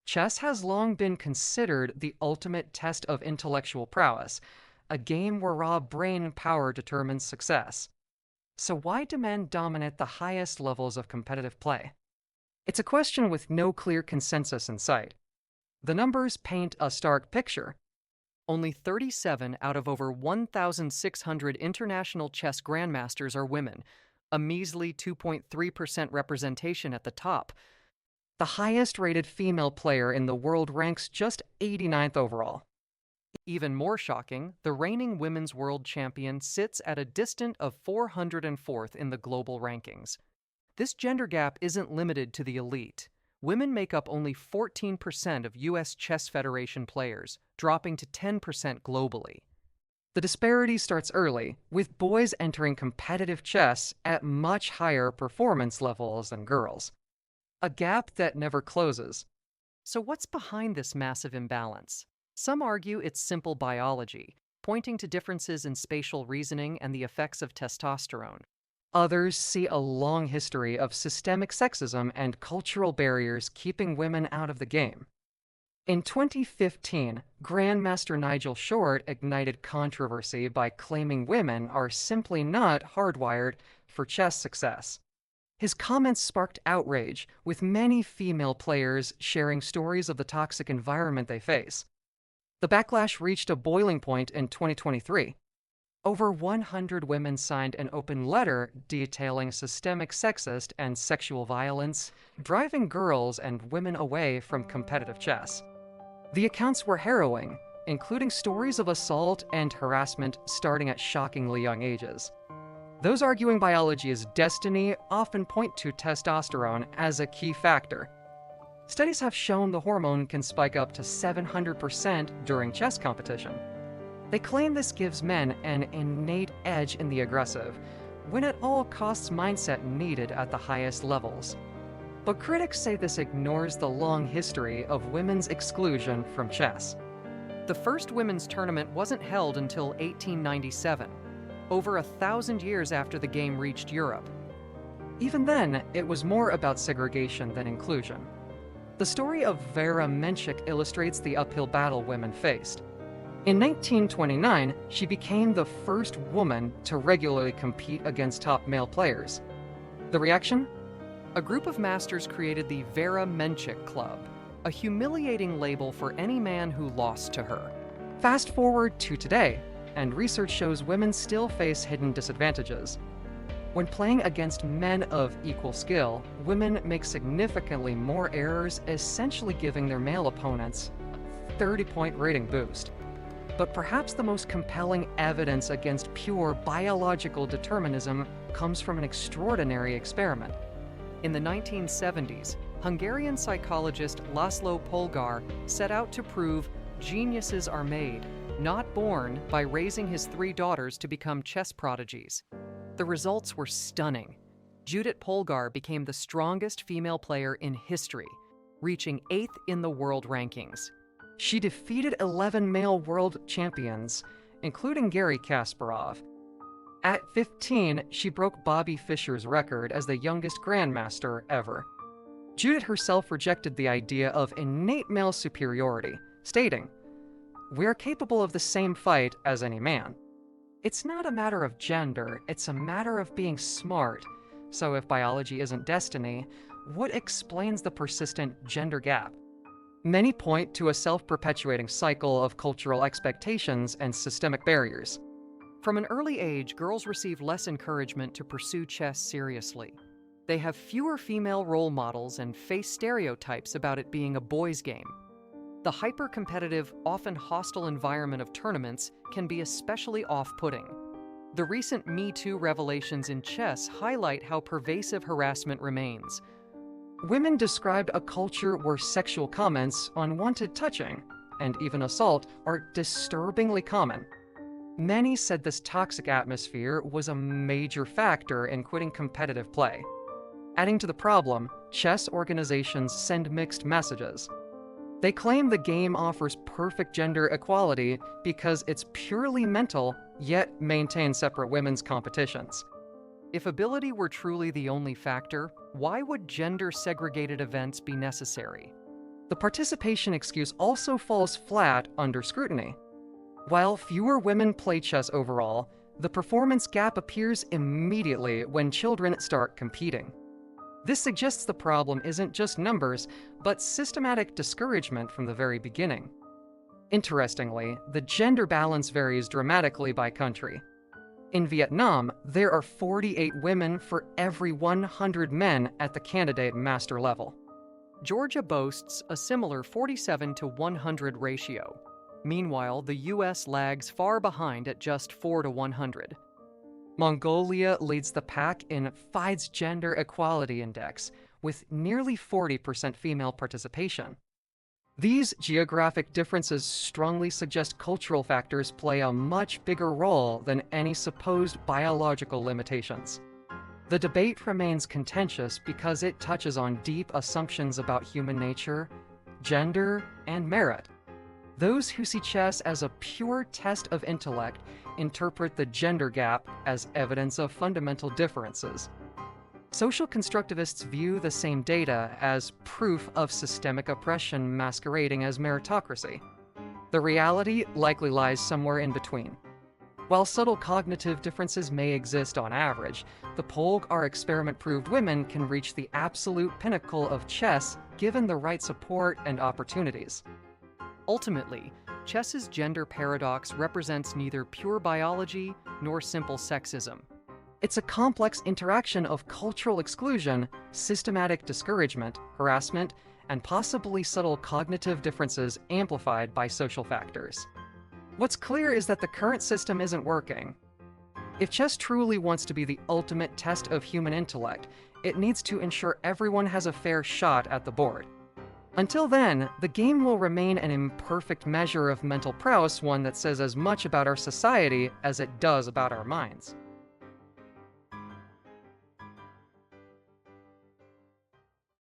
Chess has long been considered the ultimate test of intellectual prowess, a game where raw brain power determines success. So why do men dominate the highest levels of competitive play? It's a question with no clear consensus in sight. The numbers paint a stark picture. Only 37 out of over 1,600 international chess grandmasters are women, a measly 2.3% representation at the top. The highest rated female player in the world ranks just 89th overall. Even more shocking, the reigning women's world champion sits at a distant of 404th in the global rankings. This gender gap isn't limited to the elite. Women make up only 14% of U.S. Chess Federation players, dropping to 10% globally. The disparity starts early, with boys entering competitive chess at much higher performance levels than girls. A gap that never closes. So what's behind this massive imbalance? Some argue it's simple biology, pointing to differences in spatial reasoning and the effects of testosterone. Others see a long history of systemic sexism and cultural barriers keeping women out of the game. In 2015, Grandmaster Nigel Short ignited controversy by claiming women are simply not hardwired for chess success. His comments sparked outrage, with many female players sharing stories of the toxic environment they face. The backlash reached a boiling point in 2023. Over 100 women signed an open letter detailing systemic sexist and sexual violence, driving girls and women away from competitive chess. The accounts were harrowing, including stories of assault and harassment starting at shockingly young ages. Those arguing biology is destiny often point to testosterone as a key factor. Studies have shown the hormone can spike up to 700% during chess competition. They claim this gives men an innate edge in the aggressive, win-at-all-costs mindset needed at the highest levels. But critics say this ignores the long history of women's exclusion from chess. The first women's tournament wasn't held until 1897, over 1,000 years after the game reached Europe. Even then, it was more about segregation than inclusion. The story of Vera Menchik illustrates the uphill battle women faced. In 1929, she became the first woman to regularly compete against top male players. The reaction? A group of masters created the Vera Menchik Club, a humiliating label for any man who lost to her. Fast forward to today, and research shows women still face hidden disadvantages. When playing against men of equal skill, women make significantly more errors, essentially giving their male opponents a 30-point rating boost. But perhaps the most compelling evidence against pure biological determinism comes from an extraordinary experiment. In the 1970s, Hungarian psychologist Laszlo Polgár set out to prove geniuses are made, not born, by raising his 3 daughters to become chess prodigies. The results were stunning. Judit Polgár became the strongest female player in history, reaching 8th in the world rankings. She defeated 11 male world champions, including Garry Kasparov. At 15, she broke Bobby Fischer's record as the youngest grandmaster ever. Judit herself rejected the idea of innate male superiority, stating, "We are capable of the same fight as any man. It's not a matter of gender, it's a matter of being smart. So if biology isn't destiny, what explains the persistent gender gap?" Many point to a self-perpetuating cycle of cultural expectations and systemic barriers. From an early age, girls receive less encouragement to pursue chess seriously. They have fewer female role models and face stereotypes about it being a boys' game. The hyper-competitive, often hostile environment of tournaments can be especially off-putting. The recent Me Too revelations in chess highlight how pervasive harassment remains. Women described a culture where sexual comments, unwanted touching, and even assault are disturbingly common. Many said this toxic atmosphere was a major factor in quitting competitive play. Adding to the problem, chess organizations send mixed messages. They claim the game offers perfect gender equality because it's purely mental, yet maintain separate women's competitions. If ability were truly the only factor, why would gender-segregated events be necessary? The participation excuse also falls flat under scrutiny. While fewer women play chess overall, the performance gap appears immediately when children start competing. This suggests the problem isn't just numbers, but systematic discouragement from the very beginning. Interestingly, the gender balance varies dramatically by country. In Vietnam, there are 48 women for every 100 men at the candidate master level. Georgia boasts a similar 47 to 100 ratio. Meanwhile, the US lags far behind at just 4 to 100. Mongolia leads the pack in FIDE's Gender Equality Index, with nearly 40% female participation. These geographic differences strongly suggest cultural factors play a much bigger role than any supposed biological limitations. The debate remains contentious because it touches on deep assumptions about human nature, gender, and merit. Those who see chess as a pure test of intellect interpret the gender gap as evidence of fundamental differences. Social constructivists view the same data as proof of systemic oppression masquerading as meritocracy. The reality likely lies somewhere in between. While subtle cognitive differences may exist on average, the Polgár experiment proved women can reach the absolute pinnacle of chess given the right support and opportunities. Ultimately, chess's gender paradox represents neither pure biology nor simple sexism. It's a complex interaction of cultural exclusion, systematic discouragement, harassment, and possibly subtle cognitive differences amplified by social factors. What's clear is that the current system isn't working. If chess truly wants to be the ultimate test of human intellect, it needs to ensure everyone has a fair shot at the board. Until then, the game will remain an imperfect measure of mental prowess, one that says as much about our society as it does about our minds.